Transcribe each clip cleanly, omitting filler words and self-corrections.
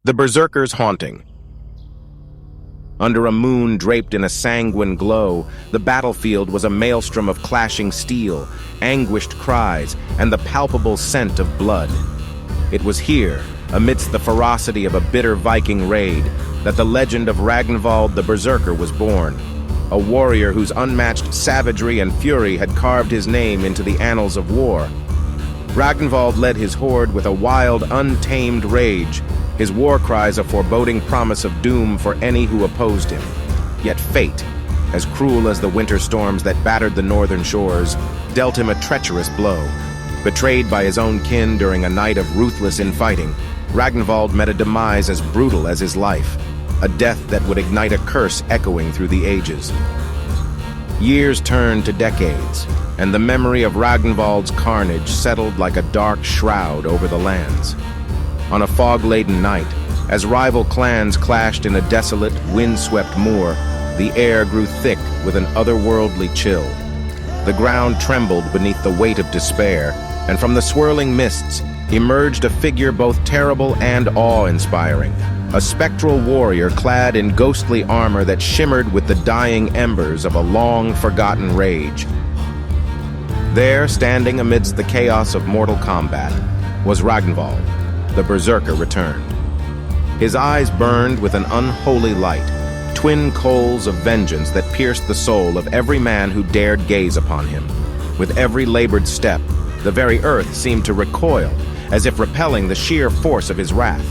The Berserker's haunting. Under a moon draped in a sanguine glow, the battlefield was a maelstrom of clashing steel, anguished cries, and the palpable scent of blood. It was here, amidst the ferocity of a bitter Viking raid, that the legend of Ragnvald the Berserker was born, a warrior whose unmatched savagery and fury had carved his name into the annals of war. Ragnvald led his horde with a wild, untamed rage, his war cries a foreboding promise of doom for any who opposed him. Yet fate, as cruel as the winter storms that battered the northern shores, dealt him a treacherous blow. Betrayed by his own kin during a night of ruthless infighting, Ragnvald met a demise as brutal as his life, a death that would ignite a curse echoing through the ages. Years turned to decades, and the memory of Ragnvald's carnage settled like a dark shroud over the lands. On a fog-laden night, as rival clans clashed in a desolate, wind-swept moor, the air grew thick with an otherworldly chill. The ground trembled beneath the weight of despair, and from the swirling mists emerged a figure both terrible and awe-inspiring, a spectral warrior clad in ghostly armor that shimmered with the dying embers of a long-forgotten rage. There, standing amidst the chaos of mortal combat, was Ragnvald. The Berserker returned. His eyes burned with an unholy light, twin coals of vengeance that pierced the soul of every man who dared gaze upon him. With every labored step, the very earth seemed to recoil, as if repelling the sheer force of his wrath.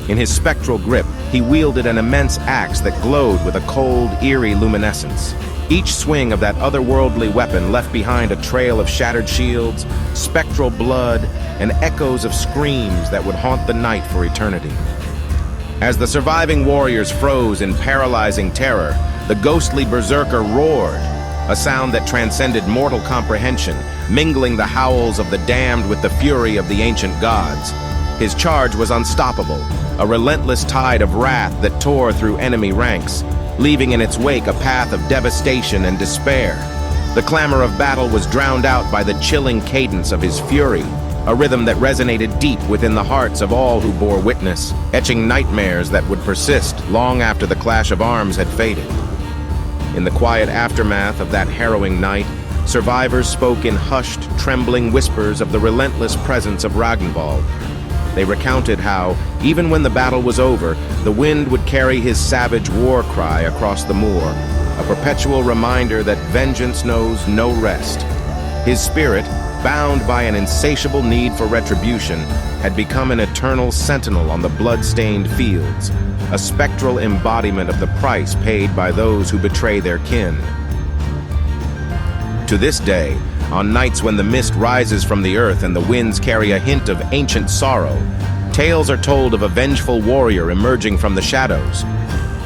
In his spectral grip, he wielded an immense axe that glowed with a cold, eerie luminescence. Each swing of that otherworldly weapon left behind a trail of shattered shields, spectral blood, and echoes of screams that would haunt the night for eternity. As the surviving warriors froze in paralyzing terror, the ghostly berserker roared, a sound that transcended mortal comprehension, mingling the howls of the damned with the fury of the ancient gods. His charge was unstoppable, a relentless tide of wrath that tore through enemy ranks, leaving in its wake a path of devastation and despair. The clamor of battle was drowned out by the chilling cadence of his fury, a rhythm that resonated deep within the hearts of all who bore witness, etching nightmares that would persist long after the clash of arms had faded. In the quiet aftermath of that harrowing night, survivors spoke in hushed, trembling whispers of the relentless presence of Ragnvald. They recounted how, even when the battle was over, the wind would carry his savage war cry across the moor, a perpetual reminder that vengeance knows no rest. His spirit, bound by an insatiable need for retribution, had become an eternal sentinel on the blood-stained fields, a spectral embodiment of the price paid by those who betray their kin. To this day, on nights when the mist rises from the earth and the winds carry a hint of ancient sorrow, tales are told of a vengeful warrior emerging from the shadows.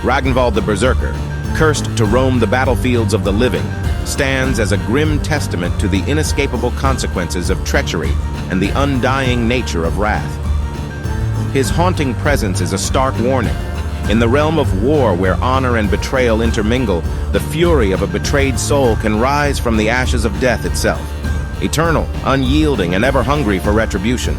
Ragnvald the Berserker, cursed to roam the battlefields of the living, stands as a grim testament to the inescapable consequences of treachery and the undying nature of wrath. His haunting presence is a stark warning. In the realm of war where honor and betrayal intermingle, the fury of a betrayed soul can rise from the ashes of death itself, eternal, unyielding, and ever hungry for retribution.